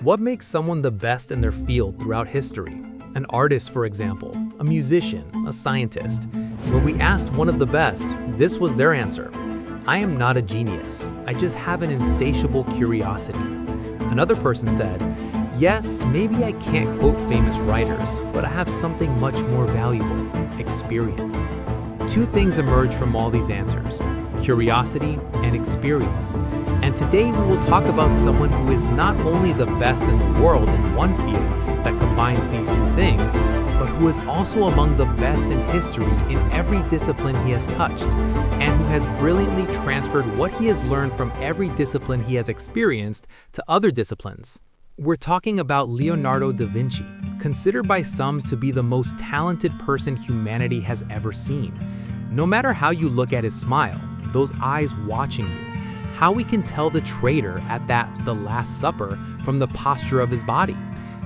What makes someone the best in their field throughout history? An artist, for example, a musician, a scientist. When we asked one of the best, this was their answer. I am not a genius. I just have an insatiable curiosity. Another person said, yes, maybe I can't quote famous writers, but I have something much more valuable, experience. Two things emerge from all these answers, curiosity and experience. And today we will talk about someone who is not only the best in the world in one field that combines these two things, but who is also among the best in history in every discipline he has touched, and who has brilliantly transferred what he has learned from every discipline he has experienced to other disciplines. We're talking about Leonardo da Vinci, considered by some to be the most talented person humanity has ever seen. No matter how you look at his smile, those eyes watching you, how we can tell the traitor at the Last Supper from the posture of his body,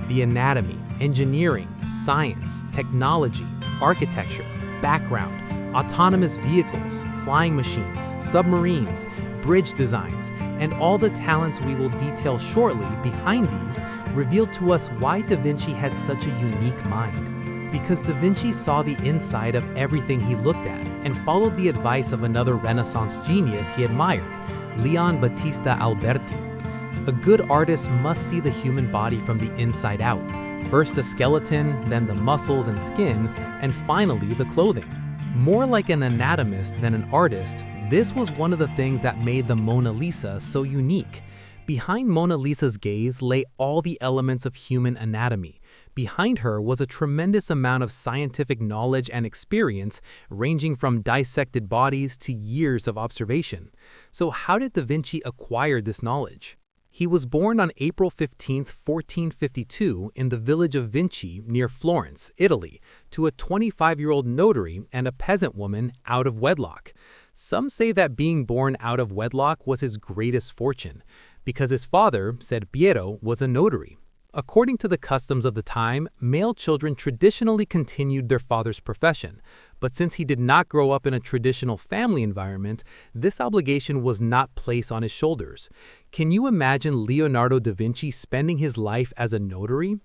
the anatomy, engineering, science, technology, architecture, background, autonomous vehicles, flying machines, submarines, bridge designs, and all the talents we will detail shortly behind these reveal to us why Da Vinci had such a unique mind. Because Da Vinci saw the inside of everything he looked at and followed the advice of another Renaissance genius he admired, Leon Battista Alberti. A good artist must see the human body from the inside out. First the skeleton, then the muscles and skin, and finally the clothing. More like an anatomist than an artist, this was one of the things that made the Mona Lisa so unique. Behind Mona Lisa's gaze lay all the elements of human anatomy. Behind her was a tremendous amount of scientific knowledge and experience, ranging from dissected bodies to years of observation. So how did Da Vinci acquire this knowledge? He was born on April 15, 1452, in the village of Vinci near Florence, Italy, to a 25-year-old notary and a peasant woman out of wedlock. Some say that being born out of wedlock was his greatest fortune, because his father, said Piero, was a notary. According to the customs of the time, male children traditionally continued their father's profession, but since he did not grow up in a traditional family environment, this obligation was not placed on his shoulders. Can you imagine Leonardo da Vinci spending his life as a notary?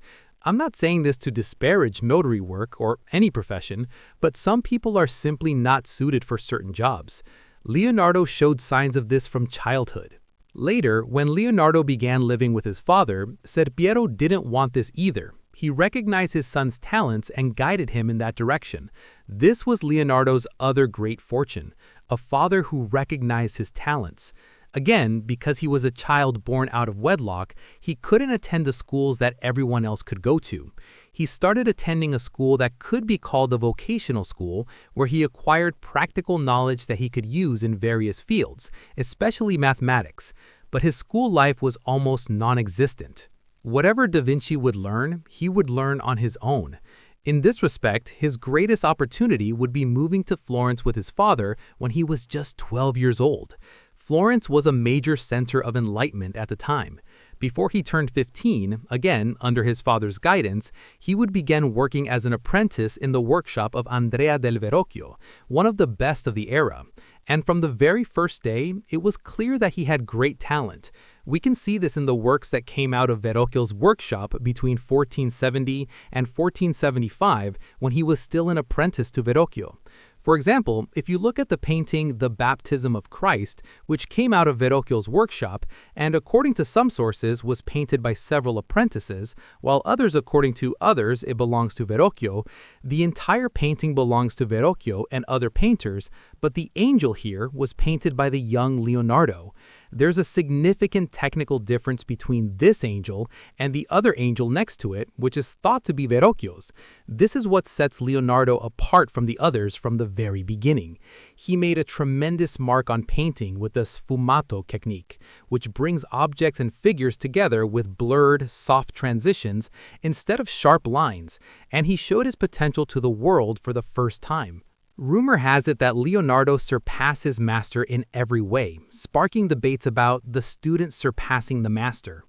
I'm not saying this to disparage notary work or any profession, but some people are simply not suited for certain jobs. Leonardo showed signs of this from childhood. Later, when Leonardo began living with his father, said Piero didn't want this either. He recognized his son's talents and guided him in that direction. This was Leonardo's other great fortune, a father who recognized his talents. Again, because he was a child born out of wedlock, he couldn't attend the schools that everyone else could go to. He started attending a school that could be called a vocational school, where he acquired practical knowledge that he could use in various fields, especially mathematics. But his school life was almost non-existent. Whatever Da Vinci would learn, he would learn on his own. In this respect, his greatest opportunity would be moving to Florence with his father when he was just 12 years old. Florence was a major center of enlightenment at the time. Before he turned 15, again under his father's guidance, he would begin working as an apprentice in the workshop of Andrea del Verrocchio, one of the best of the era. And from the very first day, it was clear that he had great talent. We can see this in the works that came out of Verrocchio's workshop between 1470 and 1475, when he was still an apprentice to Verrocchio. For example, if you look at the painting The Baptism of Christ, which came out of Verrocchio's workshop, and according to some sources was painted by several apprentices, while according to others, it belongs to Verrocchio, the entire painting belongs to Verrocchio and other painters, but the angel here was painted by the young Leonardo. There's a significant technical difference between this angel and the other angel next to it, which is thought to be Verrocchio's. This is what sets Leonardo apart from the others from the very beginning. He made a tremendous mark on painting with the sfumato technique, which brings objects and figures together with blurred, soft transitions instead of sharp lines, and he showed his potential to the world for the first time. Rumor has it that Leonardo surpassed his master in every way, sparking debates about the student surpassing the master.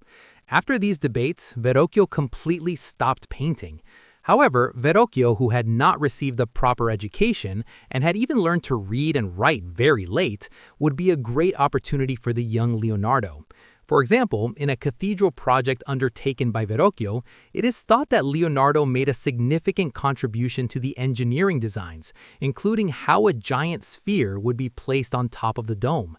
After these debates, Verrocchio completely stopped painting. However, Verrocchio, who had not received a proper education and had even learned to read and write very late, would be a great opportunity for the young Leonardo. For example, in a cathedral project undertaken by Verrocchio, it is thought that Leonardo made a significant contribution to the engineering designs, including how a giant sphere would be placed on top of the dome.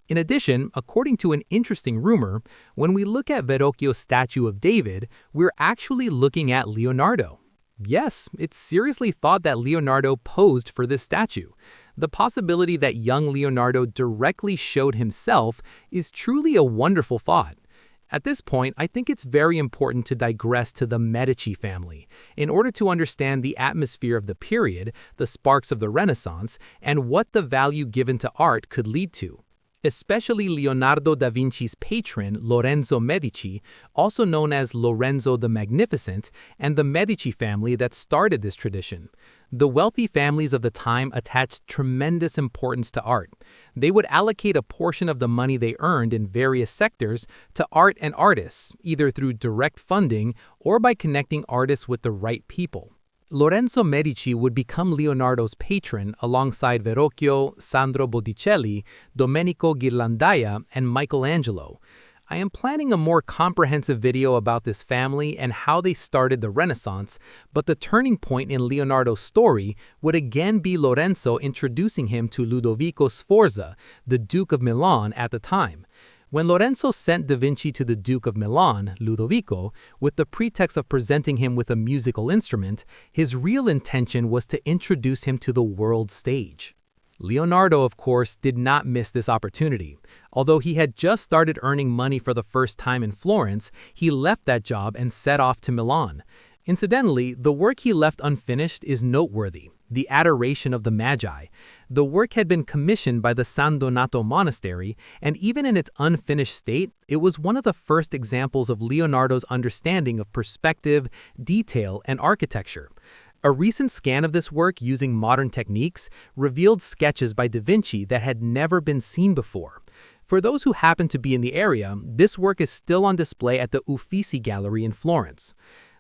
In addition, according to an interesting rumor, when we look at Verrocchio's statue of David, we're actually looking at Leonardo. Yes, it's seriously thought that Leonardo posed for this statue. The possibility that young Leonardo directly showed himself is truly a wonderful thought. At this point, I think it's very important to digress to the Medici family in order to understand the atmosphere of the period, the sparks of the Renaissance, and what the value given to art could lead to. Especially Leonardo da Vinci's patron, Lorenzo Medici, also known as Lorenzo the Magnificent, and the Medici family that started this tradition. The wealthy families of the time attached tremendous importance to art. They would allocate a portion of the money they earned in various sectors to art and artists, either through direct funding or by connecting artists with the right people. Lorenzo Medici would become Leonardo's patron alongside Verrocchio, Sandro Botticelli, Domenico Ghirlandaia, and Michelangelo. I am planning a more comprehensive video about this family and how they started the Renaissance, but the turning point in Leonardo's story would again be Lorenzo introducing him to Ludovico Sforza, the Duke of Milan at the time. When Lorenzo sent Da Vinci to the Duke of Milan, Ludovico, with the pretext of presenting him with a musical instrument, his real intention was to introduce him to the world stage. Leonardo, of course, did not miss this opportunity. Although he had just started earning money for the first time in Florence, he left that job and set off to Milan. Incidentally, the work he left unfinished is noteworthy: the Adoration of the Magi. The work had been commissioned by the San Donato Monastery, and even in its unfinished state, it was one of the first examples of Leonardo's understanding of perspective, detail, and architecture. A recent scan of this work using modern techniques revealed sketches by Da Vinci that had never been seen before. For those who happen to be in the area, this work is still on display at the Uffizi Gallery in Florence.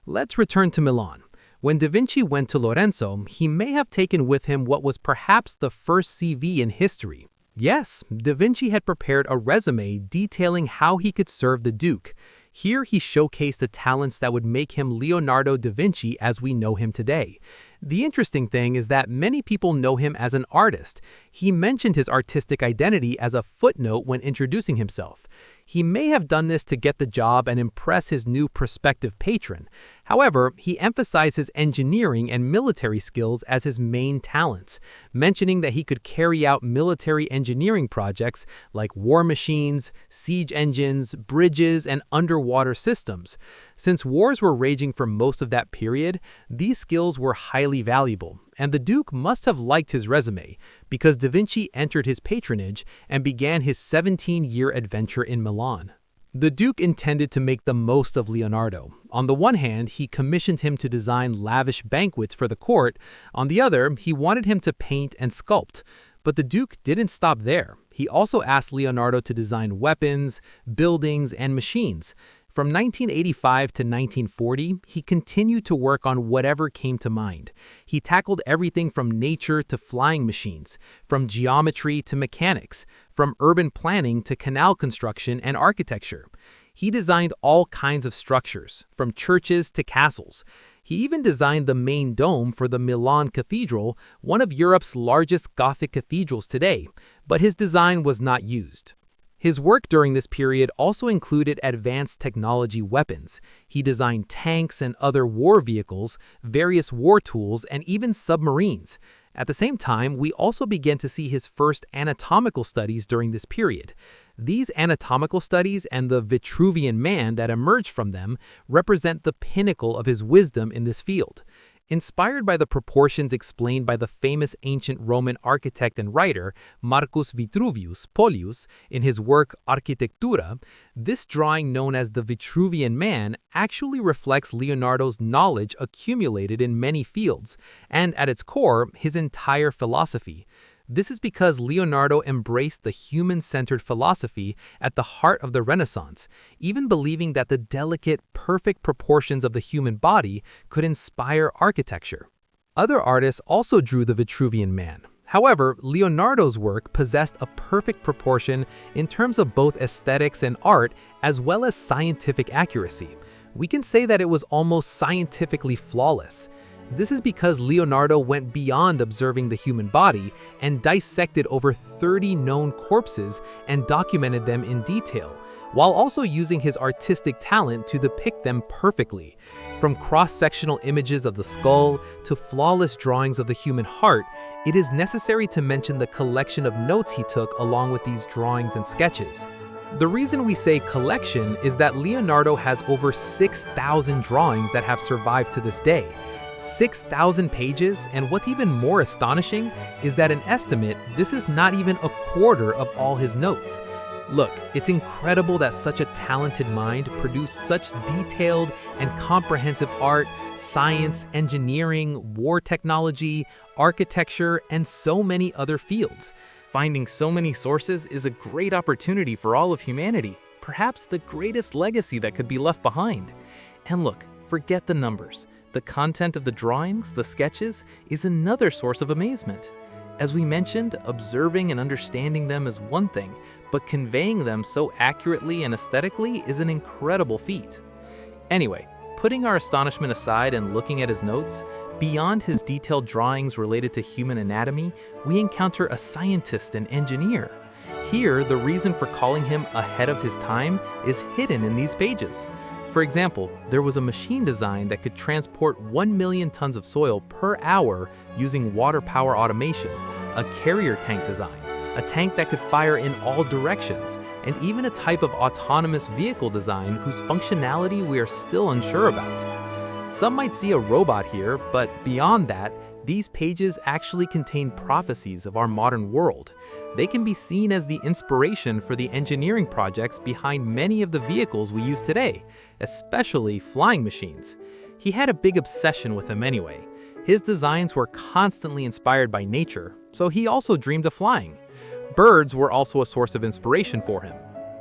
Let's return to Milan. When Da Vinci went to Lorenzo, he may have taken with him what was perhaps the first CV in history. Yes, Da Vinci had prepared a resume detailing how he could serve the Duke. Here he showcased the talents that would make him Leonardo da Vinci as we know him today. The interesting thing is that many people know him as an artist. He mentioned his artistic identity as a footnote when introducing himself. He may have done this to get the job and impress his new prospective patron. However, he emphasized his engineering and military skills as his main talents, mentioning that he could carry out military engineering projects like war machines, siege engines, bridges, and underwater systems. Since wars were raging for most of that period, these skills were highly valuable, and the Duke must have liked his resume, because Da Vinci entered his patronage and began his 17-year adventure in Milan. The Duke intended to make the most of Leonardo. On the one hand, he commissioned him to design lavish banquets for the court. On the other, he wanted him to paint and sculpt. But the Duke didn't stop there. He also asked Leonardo to design weapons, buildings, and machines. From 1985 to 1940, he continued to work on whatever came to mind. He tackled everything from nature to flying machines, from geometry to mechanics, from urban planning to canal construction and architecture. He designed all kinds of structures, from churches to castles. He even designed the main dome for the Milan Cathedral, one of Europe's largest Gothic cathedrals today, but his design was not used. His work during this period also included advanced technology weapons. He designed tanks and other war vehicles, various war tools, and even submarines. At the same time, we also began to see his first anatomical studies during this period. These anatomical studies and the Vitruvian Man that emerged from them represent the pinnacle of his wisdom in this field. Inspired by the proportions explained by the famous ancient Roman architect and writer Marcus Vitruvius Polius in his work Architectura, this drawing known as the Vitruvian Man actually reflects Leonardo's knowledge accumulated in many fields, and at its core, his entire philosophy. This is because Leonardo embraced the human-centered philosophy at the heart of the Renaissance, even believing that the delicate, perfect proportions of the human body could inspire architecture. Other artists also drew the Vitruvian Man. However, Leonardo's work possessed a perfect proportion in terms of both aesthetics and art, as well as scientific accuracy. We can say that it was almost scientifically flawless. This is because Leonardo went beyond observing the human body and dissected over 30 known corpses and documented them in detail, while also using his artistic talent to depict them perfectly. From cross-sectional images of the skull to flawless drawings of the human heart, it is necessary to mention the collection of notes he took along with these drawings and sketches. The reason we say collection is that Leonardo has over 6,000 drawings that have survived to this day. 6,000 pages, and what's even more astonishing is that an estimate, this is not even a quarter of all his notes. Look, it's incredible that such a talented mind produced such detailed and comprehensive art, science, engineering, war technology, architecture, and so many other fields. Finding so many sources is a great opportunity for all of humanity, perhaps the greatest legacy that could be left behind. And look, forget the numbers. The content of the drawings, the sketches, is another source of amazement. As we mentioned, observing and understanding them is one thing, but conveying them so accurately and aesthetically is an incredible feat. Anyway, putting our astonishment aside and looking at his notes, beyond his detailed drawings related to human anatomy, we encounter a scientist and engineer. Here, the reason for calling him ahead of his time is hidden in these pages. For example, there was a machine design that could transport 1 million tons of soil per hour using water power automation, a carrier tank design, a tank that could fire in all directions, and even a type of autonomous vehicle design whose functionality we are still unsure about. Some might see a robot here, but beyond that, these pages actually contain prophecies of our modern world. They can be seen as the inspiration for the engineering projects behind many of the vehicles we use today, especially flying machines. He had a big obsession with them anyway. His designs were constantly inspired by nature, so he also dreamed of flying. Birds were also a source of inspiration for him.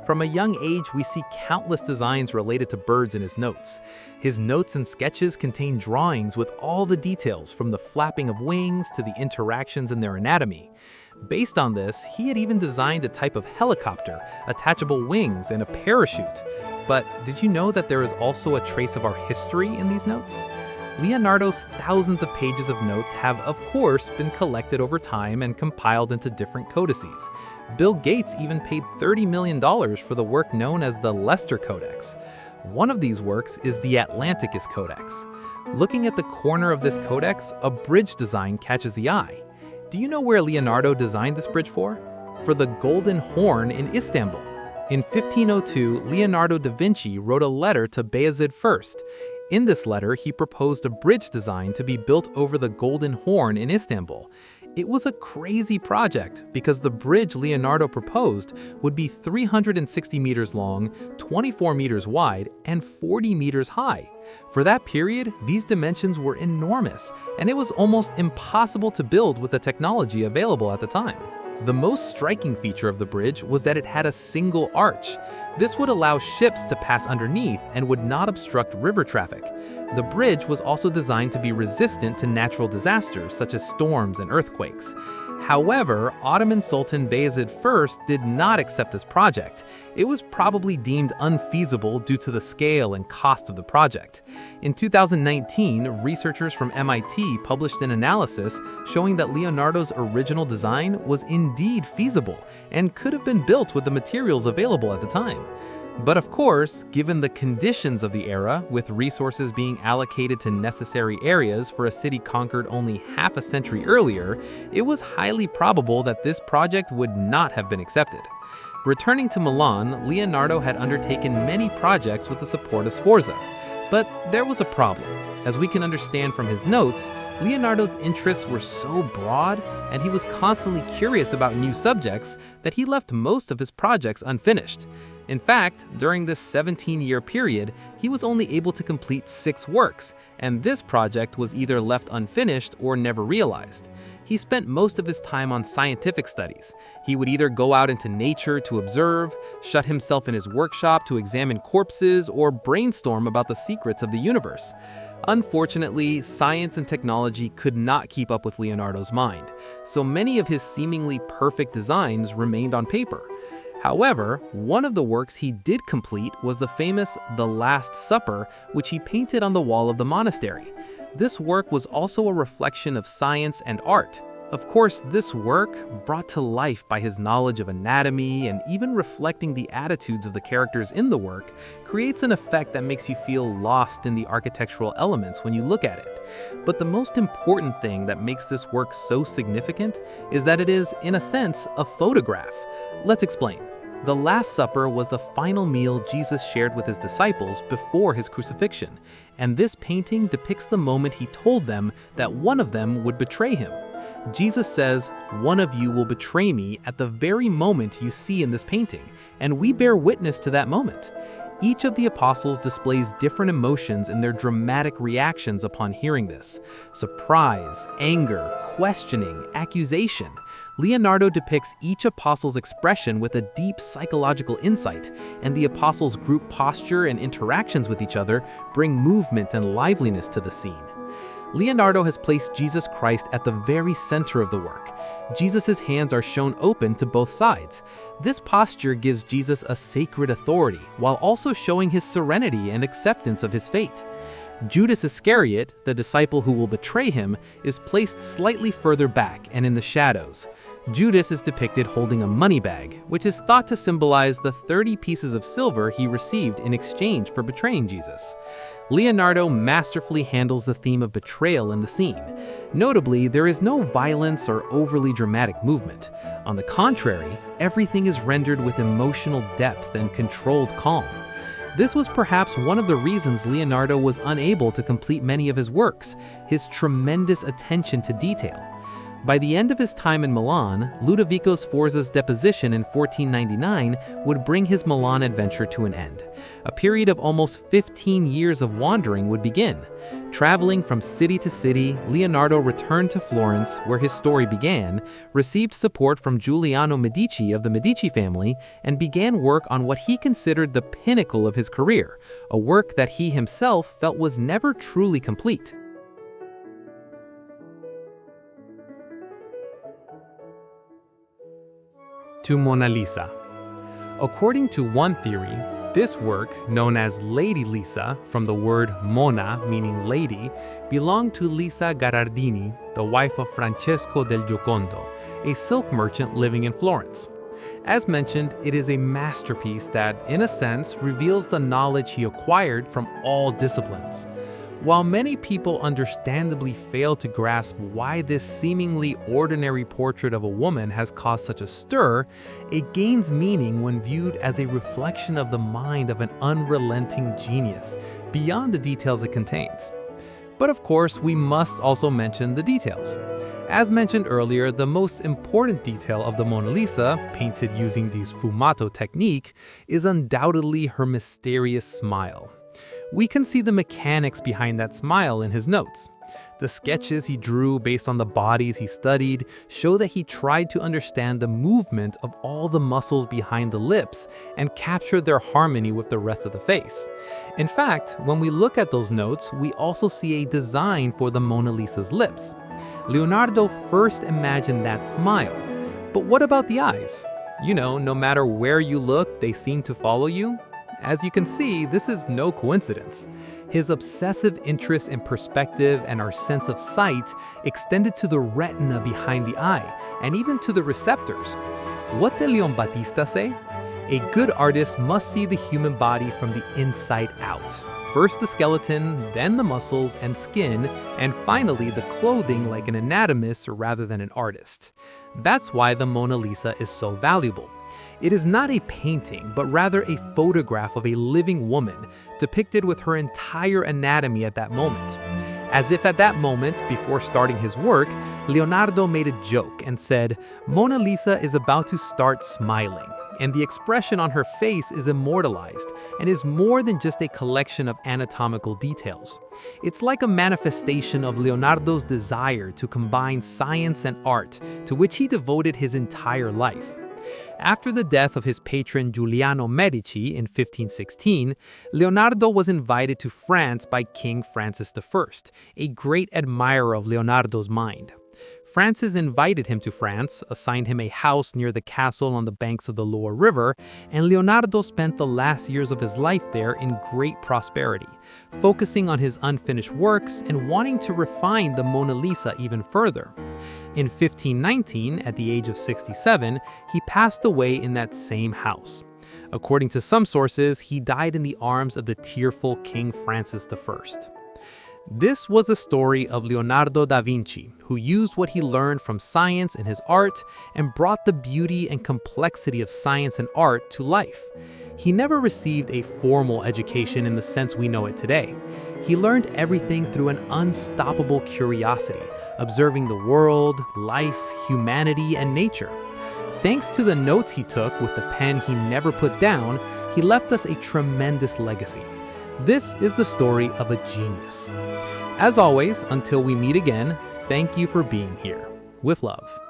From a young age, we see countless designs related to birds in his notes. His notes and sketches contain drawings with all the details, from the flapping of wings to the interactions in their anatomy. Based on this, he had even designed a type of helicopter, attachable wings, and a parachute. But did you know that there is also a trace of our history in these notes? Leonardo's thousands of pages of notes have, of course, been collected over time and compiled into different codices. Bill Gates even paid $30 million for the work known as the Leicester Codex. One of these works is the Atlanticus Codex. Looking at the corner of this codex, a bridge design catches the eye. Do you know where Leonardo designed this bridge for? For the Golden Horn in Istanbul. In 1502, Leonardo da Vinci wrote a letter to Bayezid I. In this letter, he proposed a bridge design to be built over the Golden Horn in Istanbul. It was a crazy project because the bridge Leonardo proposed would be 360 meters long, 24 meters wide, and 40 meters high. For that period, these dimensions were enormous, and it was almost impossible to build with the technology available at the time. The most striking feature of the bridge was that it had a single arch. This would allow ships to pass underneath and would not obstruct river traffic. The bridge was also designed to be resistant to natural disasters such as storms and earthquakes. However, Ottoman Sultan Bayezid I did not accept this project. It was probably deemed unfeasible due to the scale and cost of the project. In 2019, researchers from MIT published an analysis showing that Leonardo's original design was indeed feasible and could have been built with the materials available at the time. But of course, given the conditions of the era, with resources being allocated to necessary areas for a city conquered only half a century earlier, it was highly probable that this project would not have been accepted. Returning to Milan, Leonardo had undertaken many projects with the support of Sforza. But there was a problem. As we can understand from his notes, Leonardo's interests were so broad, and he was constantly curious about new subjects, that he left most of his projects unfinished. In fact, during this 17-year period, he was only able to complete 6 works, and this project was either left unfinished or never realized. He spent most of his time on scientific studies. He would either go out into nature to observe, shut himself in his workshop to examine corpses, or brainstorm about the secrets of the universe. Unfortunately, science and technology could not keep up with Leonardo's mind, so many of his seemingly perfect designs remained on paper. However, one of the works he did complete was the famous The Last Supper, which he painted on the wall of the monastery. This work was also a reflection of science and art. Of course, this work, brought to life by his knowledge of anatomy and even reflecting the attitudes of the characters in the work, creates an effect that makes you feel lost in the architectural elements when you look at it. But the most important thing that makes this work so significant is that it is, in a sense, a photograph. Let's explain. The Last Supper was the final meal Jesus shared with his disciples before his crucifixion, and this painting depicts the moment he told them that one of them would betray him. Jesus says, "One of you will betray me," at the very moment you see in this painting, and we bear witness to that moment. Each of the apostles displays different emotions in their dramatic reactions upon hearing this: surprise, anger, questioning, accusation. Leonardo depicts each apostle's expression with a deep psychological insight, and the apostles' group posture and interactions with each other bring movement and liveliness to the scene. Leonardo has placed Jesus Christ at the very center of the work. Jesus' hands are shown open to both sides. This posture gives Jesus a sacred authority, while also showing his serenity and acceptance of his fate. Judas Iscariot, the disciple who will betray him, is placed slightly further back and in the shadows. Judas is depicted holding a money bag, which is thought to symbolize the 30 pieces of silver he received in exchange for betraying Jesus. Leonardo masterfully handles the theme of betrayal in the scene. Notably, there is no violence or overly dramatic movement. On the contrary, everything is rendered with emotional depth and controlled calm. This was perhaps one of the reasons Leonardo was unable to complete many of his works: his tremendous attention to detail. By the end of his time in Milan, Ludovico Sforza's deposition in 1499 would bring his Milan adventure to an end. A period of almost 15 years of wandering would begin. Traveling from city to city, Leonardo returned to Florence, where his story began, received support from Giuliano Medici of the Medici family, and began work on what he considered the pinnacle of his career, a work that he himself felt was never truly complete. To Mona Lisa. According to one theory, this work, known as Lady Lisa, from the word Mona meaning lady, belonged to Lisa Gherardini, the wife of Francesco del Giocondo, a silk merchant living in Florence. As mentioned, it is a masterpiece that, in a sense, reveals the knowledge he acquired from all disciplines. While many people understandably fail to grasp why this seemingly ordinary portrait of a woman has caused such a stir, it gains meaning when viewed as a reflection of the mind of an unrelenting genius, beyond the details it contains. But of course, we must also mention the details. As mentioned earlier, the most important detail of the Mona Lisa, painted using the sfumato technique, is undoubtedly her mysterious smile. We can see the mechanics behind that smile in his notes. The sketches he drew based on the bodies he studied show that he tried to understand the movement of all the muscles behind the lips and capture their harmony with the rest of the face. In fact, when we look at those notes, we also see a design for the Mona Lisa's lips. Leonardo first imagined that smile. But what about the eyes? You know, no matter where you look, they seem to follow you. As you can see, this is no coincidence. His obsessive interest in perspective and our sense of sight extended to the retina behind the eye, and even to the receptors. What did Leon Battista say? A good artist must see the human body from the inside out. First the skeleton, then the muscles and skin, and finally the clothing, like an anatomist rather than an artist. That's why the Mona Lisa is so valuable. It is not a painting, but rather a photograph of a living woman, depicted with her entire anatomy at that moment. As if at that moment, before starting his work, Leonardo made a joke and said, "Mona Lisa is about to start smiling," and the expression on her face is immortalized and is more than just a collection of anatomical details. It's like a manifestation of Leonardo's desire to combine science and art, to which he devoted his entire life. After the death of his patron Giuliano Medici in 1516, Leonardo was invited to France by King Francis I, a great admirer of Leonardo's mind. Francis invited him to France, assigned him a house near the castle on the banks of the Loire River, and Leonardo spent the last years of his life there in great prosperity, focusing on his unfinished works and wanting to refine the Mona Lisa even further. In 1519, at the age of 67, he passed away in that same house. According to some sources, he died in the arms of the tearful King Francis I. This was the story of Leonardo da Vinci, who used what he learned from science in his art and brought the beauty and complexity of science and art to life. He never received a formal education in the sense we know it today. He learned everything through an unstoppable curiosity, observing the world, life, humanity, and nature. Thanks to the notes he took with the pen he never put down, he left us a tremendous legacy. This is the story of a genius. As always, until we meet again, thank you for being here. With love.